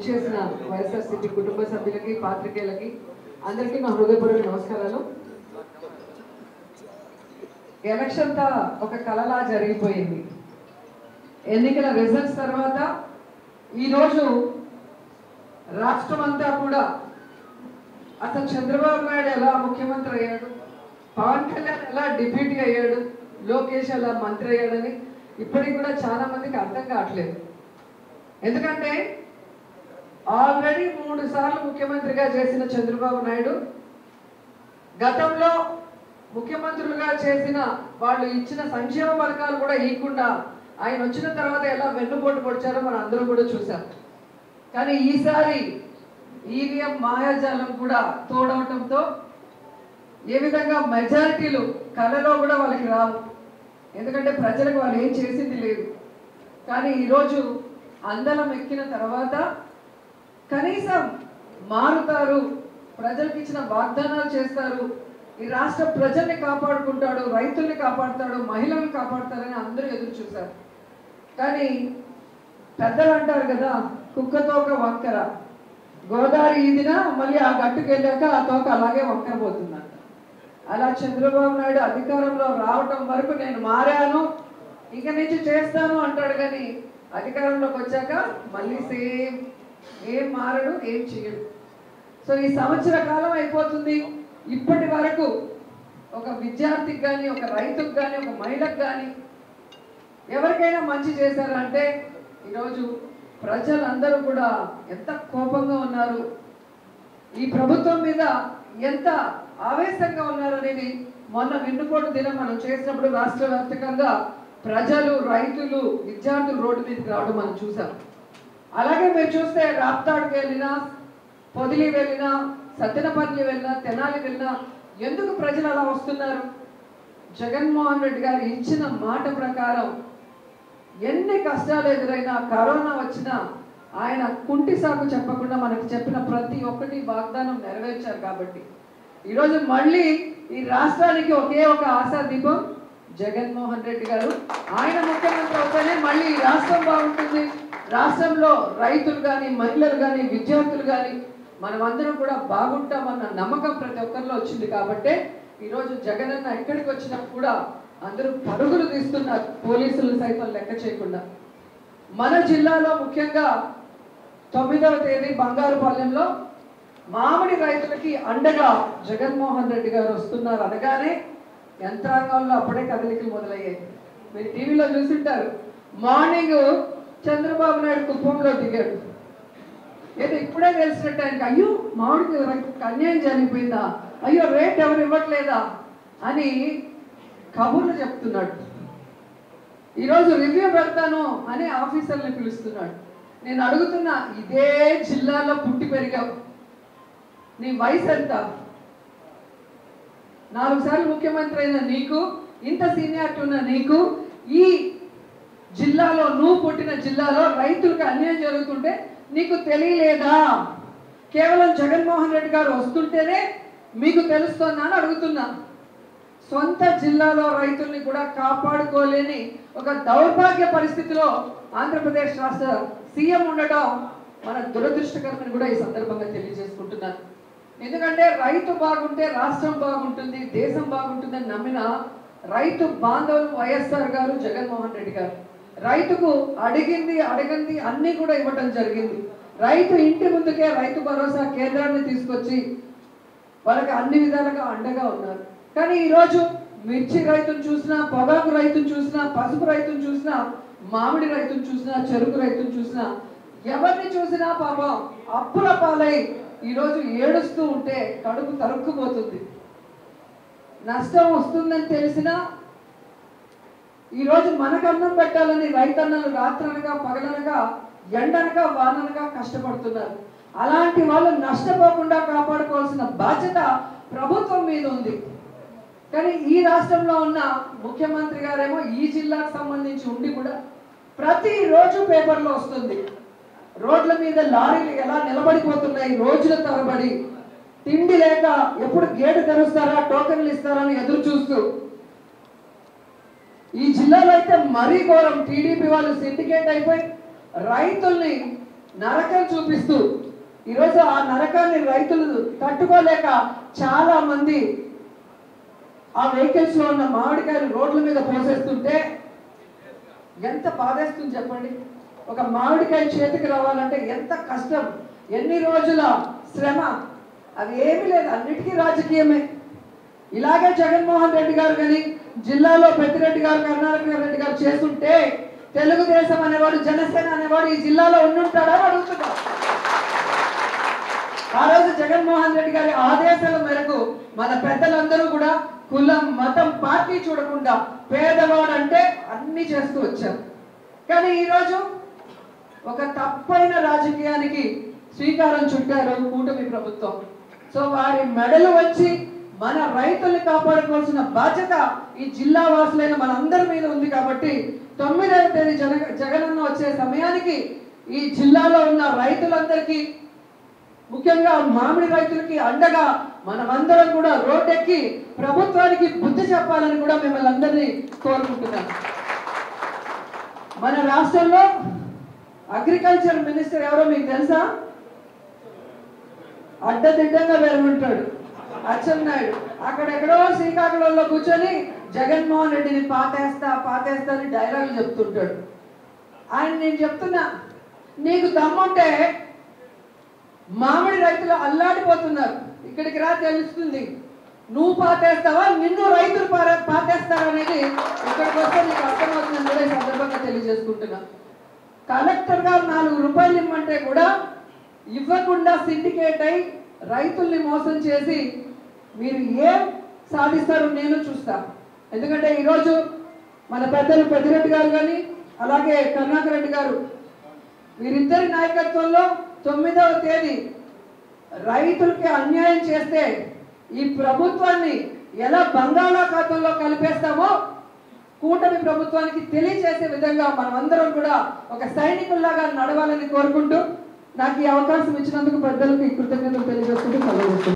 చేసిన వైఎస్ఆర్సీపీ కుటుంబ సభ్యులకి పాత్రికేయులకి అందరికీ నా హృదయపూర్వక నమస్కారాలు. ఎలక్షన్ తా ఒక కలలా జరిగిపోయింది. ఎన్నికల రిజల్ట్స్ తర్వాత ఈరోజు రాష్ట్రం అంతా కూడా అసలు చంద్రబాబు నాయుడు ఎలా ముఖ్యమంత్రి అయ్యాడు, పవన్ కళ్యాణ్ ఎలా డిప్యూటీ అయ్యాడు, లోకేష్ ఎలా మంత్రి అయ్యాడని ఇప్పటికి కూడా చాలా మందికి అర్థం కావట్లేదు. ఎందుకంటే ఆల్రెడీ 3 సార్లు ముఖ్యమంత్రిగా చేసిన చంద్రబాబు నాయుడు గతంలో ముఖ్యమంత్రులుగా చేసిన వాళ్ళు ఇచ్చిన సంక్షేమ పథకాలు కూడా ఇవ్వకుండా ఆయన వచ్చిన తర్వాత ఎలా వెన్నుపోటు పొడిచారో మనం అందరూ కూడా చూసాం. కానీ ఈసారి ఈవీఎం మాయాజాలం కూడా తోడవటంతో ఏ విధంగా మెజారిటీలు కళలో కూడా వాళ్ళకి రావు. ఎందుకంటే ప్రజలకు వాళ్ళు ఏం చేసింది లేదు. కానీ ఈరోజు అందలం ఎక్కిన తర్వాత కనీసం మారుతారు, ప్రజలకు ఇచ్చిన వాగ్దానాలు చేస్తారు, ఈ రాష్ట్ర ప్రజల్ని కాపాడుకుంటాడు, రైతుల్ని కాపాడుతాడు, మహిళల్ని కాపాడుతారని అందరూ ఎదురు చూశారు. కానీ పెద్దలు అంటారు కదా, కుక్కతో ఒక వంకర, గోదావరి ఈదిన మళ్ళీ ఆ గట్టుకు వెళ్ళాక ఆ తోక అలాగే వంకర పోతుందంట. అలా చంద్రబాబు నాయుడు అధికారంలో రావటం వరకు నేను మారాను, ఇక నుంచి చేస్తాను అంటాడు. కానీ అధికారంలోకి వచ్చాక మళ్ళీ సేమ్, ఏం మారడు, ఏం చేయడు. సో ఈ సంవత్సర కాలం అయిపోతుంది. ఇప్పటి వరకు ఒక విద్యార్థికి కానీ, ఒక రైతుకు కానీ, ఒక మహిళకు కానీ ఎవరికైనా మంచి చేశారంటే ఈరోజు ప్రజలందరూ కూడా ఎంత కోపంగా ఉన్నారు, ఈ ప్రభుత్వం మీద ఎంత ఆవేశంగా ఉన్నారు అనేది మొన్న వెన్నుపోటు దినం మనం చేసినప్పుడు రాష్ట్ర వ్యాప్తంగా ప్రజలు, రైతులు, విద్యార్థులు రోడ్డు మీదకి రావడం మనం చూసాం. అలాగే మీరు చూస్తే రాప్తాడుకి వెళ్ళినా, పొదిలి వెళ్ళినా, సత్తెనపల్లి వెళ్ళినా, తెనాలి వెళ్ళినా ఎందుకు ప్రజలు అలా వస్తున్నారు? జగన్మోహన్ రెడ్డి గారు ఇచ్చిన మాట ప్రకారం ఎన్ని కష్టాలు ఎదురైనా, కరోనా వచ్చినా ఆయన కుంటి సాకు చెప్పకుండా మనకు చెప్పిన ప్రతి ఒక్కటి వాగ్దానం నెరవేర్చారు. కాబట్టి ఈరోజు మళ్ళీ ఈ రాష్ట్రానికి ఒకే ఒక ఆశాదీపం జగన్మోహన్ రెడ్డి గారు. ఆయన ముఖ్యమంత్రి అవుతానే మళ్ళీ ఈ రాష్ట్రం బాగుంటుంది, రాష్ట్రంలో రైతులు కానీ, మహిళలు కానీ, విద్యార్థులు కానీ మనమందరం కూడా బాగుంటామన్న నమ్మకం ప్రతి ఒక్కరిలో వచ్చింది. కాబట్టే ఈరోజు జగనన్న ఎక్కడికి వచ్చినా కూడా అందరూ పరుగులు తీస్తున్నారు, పోలీసులు సైతం లెక్క చేయకుండా. మన జిల్లాలో ముఖ్యంగా 9వ తేదీ బంగారుపాలెంలో మామిడి రైతులకి అండగా జగన్మోహన్ రెడ్డి గారు వస్తున్నారు అనగానే యంత్రాంగంలో అప్పుడే కదలికలు మొదలయ్యాయి. మీరు టీవీలో చూసింటారు, మార్నింగ్ చంద్రబాబు నాయుడు కుప్పంలో దిగాడు. ఏదో ఇప్పుడే తెలిసినట్టు ఆయనకి, అయ్యో మామిడికి అన్యాయం జరిగిపోయిందా, అయ్యో రేట్ ఎవరు ఇవ్వట్లేదా అని కబుర్లు చెప్తున్నాడు. ఈరోజు రివ్యూ పెడతాను అని ఆఫీసర్ని పిలుస్తున్నాడు. నేను అడుగుతున్నా, ఇదే జిల్లాలో పుట్టి పెరిగావు, నీ వయసు ఎంత? 4 సార్లు ముఖ్యమంత్రి అయిన నీకు, ఇంత సీనియారిటీ ఉన్న నీకు, ఈ జిల్లాలో, నువ్వు పుట్టిన జిల్లాలో రైతులకు అన్యాయం జరుగుతుంటే నీకు తెలియలేదా? కేవలం జగన్మోహన్ రెడ్డి గారు వస్తుంటేనే మీకు తెలుస్తుందా అని అడుగుతున్నా. సొంత జిల్లాలో రైతుల్ని కూడా కాపాడుకోలేని ఒక దౌర్భాగ్య పరిస్థితిలో ఆంధ్రప్రదేశ్ రాష్ట్ర సీఎం ఉండటం మన దురదృష్టకరమని కూడా ఈ సందర్భంగా తెలియజేసుకుంటున్నాను. ఎందుకంటే రైతు బాగుంటే రాష్ట్రం బాగుంటుంది, దేశం బాగుంటుందని నమ్మిన రైతు బాంధవులు వైఎస్ఆర్ గారు, జగన్మోహన్ రెడ్డి గారు. రైతుకు అడిగింది అన్నీ కూడా ఇవ్వటం జరిగింది. రైతు ఇంటి ముందుకే రైతు భరోసా కేంద్రాన్ని తీసుకొచ్చి వాళ్ళకి అన్ని విధాలుగా అండగా ఉన్నారు. కానీ ఈరోజు మిర్చి రైతును చూసినా, పొగాకు రైతును చూసినా, పసుపు రైతును చూసినా, మామిడి రైతును చూసినా, చెరుకు రైతును చూసినా, ఎవరిని చూసినా పాపం అప్పుల పాలై ఈరోజు ఏడుస్తూ ఉంటే కడుపు తరుక్కుపోతుంది. నష్టం వస్తుందని తెలిసినా ఈరోజు మనకు అన్నం పెట్టాలని రైతన్నలు రాత్రనగా, పగలనగా, ఎండనగా, వాననగా కష్టపడుతున్నారు. అలాంటి వాళ్ళు నష్టపోకుండా కాపాడుకోవాల్సిన బాధ్యత ప్రభుత్వం మీద ఉంది. కానీ ఈ రాష్ట్రంలో ఉన్న ముఖ్యమంత్రి గారేమో ఈ జిల్లాకు సంబంధించి ఉండి కూడా ప్రతిరోజు పేపర్లో వస్తుంది, రోడ్ల మీద లారీలు ఎలా నిలబడిపోతున్నాయి రోజుల తరబడి, తిండి లేక ఎప్పుడు గేటు తెరుస్తారా, టోకెన్లు ఇస్తారని ఎదురు చూస్తూ. ఈ జిల్లాలో అయితే మరీ ఘోరం, టీడీపీ వాళ్ళు సిండికేట్ అయిపోయి రైతుల్ని నరకం చూపిస్తూ ఈరోజు ఆ నరకాన్ని రైతులు తట్టుకోలేక చాలా మంది ఆ వెహికల్స్ లో ఉన్న మామిడికాయలు రోడ్ల మీద పోసేస్తుంటే ఎంత బాధేస్తుంది చెప్పండి. ఒక మామిడికాయ చేతికి రావాలంటే ఎంత కష్టం, ఎన్ని రోజుల శ్రమ, అది ఏమీ లేదు, అన్నిటికీ రాజకీయమే. ఇలాగే జగన్మోహన్ రెడ్డి గారు కానీ జిల్లాలో పెద్దిరెడ్డి గారు కరుణాకర్ రెడ్డి గారు చేస్తుంటే తెలుగుదేశం అనేవాడు జనసేన అనేవాడు ఈ జిల్లాలో ఉండుంటాడని అడుగుతున్నా. ఆ రోజు జగన్మోహన్ రెడ్డి గారి ఆదేశాల మేరకు మన పెద్దలందరూ కూడా కులం మతం పార్టీ చూడకుండా పేదవాడు అంటే అన్ని చేస్తూ వచ్చారు. కానీ ఈరోజు ఒక తప్పైన రాజకీయానికి శ్రీకారం చుట్టారు కూటమి ప్రభుత్వం. సో వారి మెడలు వచ్చి మన రైతుల్ని కాపాడుకోవాల్సిన బాధ్యత ఈ జిల్లా వాసులైన మనందరి మీద ఉంది. కాబట్టి 9వ తేదీ జగనన్న వచ్చే సమయానికి ఈ జిల్లాలో ఉన్న రైతులందరికీ, ముఖ్యంగా మామిడి రైతులకి అండగా మనమందరం కూడా రోడ్డెక్కి ప్రభుత్వానికి బుద్ధి చెప్పాలని కూడా మిమ్మల్ని అందరినీ కోరుకుంటున్నాను. మన రాష్ట్రంలో అగ్రికల్చర్ మినిస్టర్ ఎవరో మీకు తెలుసా? అడ్డదిడ్డంగా వెలుగుంటాడు అచ్చెన్నాయుడు. అక్కడెక్కడో శ్రీకాకుళంలో కూర్చొని జగన్మోహన్ రెడ్డిని పాతేస్తా అని డైలాగులు చెప్తుంటాడు. ఆయన నేను చెప్తున్నా, నీకు దమ్ముంటే మామిడి రైతులు అల్లాడిపోతున్నారు, ఇక్కడికి రా తెలుస్తుంది. నువ్వు పాతేస్తావా, నిన్ను రైతులు పాతేస్తారనేది ఇక్కడికి వస్తే నీకు అర్థమవుతుందని కూడా ఈ సందర్భంగా తెలియజేసుకుంటున్నా. కలెక్టర్ గారు 4 రూపాయలు ఇమ్మంటే కూడా ఇవ్వకుండా సిండికేట్ అయి రైతుల్ని మోసం చేసి మీరు ఏం సాధిస్తారో నేను చూస్తా. ఎందుకంటే ఈరోజు మన పెద్దలు పెద్దిరెడ్డి గారు కానీ అలాగే కరుణాకర్ రెడ్డి గారు వీరిద్దరి నాయకత్వంలో 9వ తేదీ రైతులకి అన్యాయం చేస్తే ఈ ప్రభుత్వాన్ని ఎలా బంగాళాఖాతంలో కలిపేస్తామో కూటమి ప్రభుత్వానికి తెలియజేసే విధంగా మనమందరం కూడా ఒక సైనికుల్లాగా నడవాలని కోరుకుంటూ నాకు ఈ అవకాశం ఇచ్చినందుకు పెద్దలకు కృతజ్ఞతలు తెలియజేసుకుంటూ సెలవు.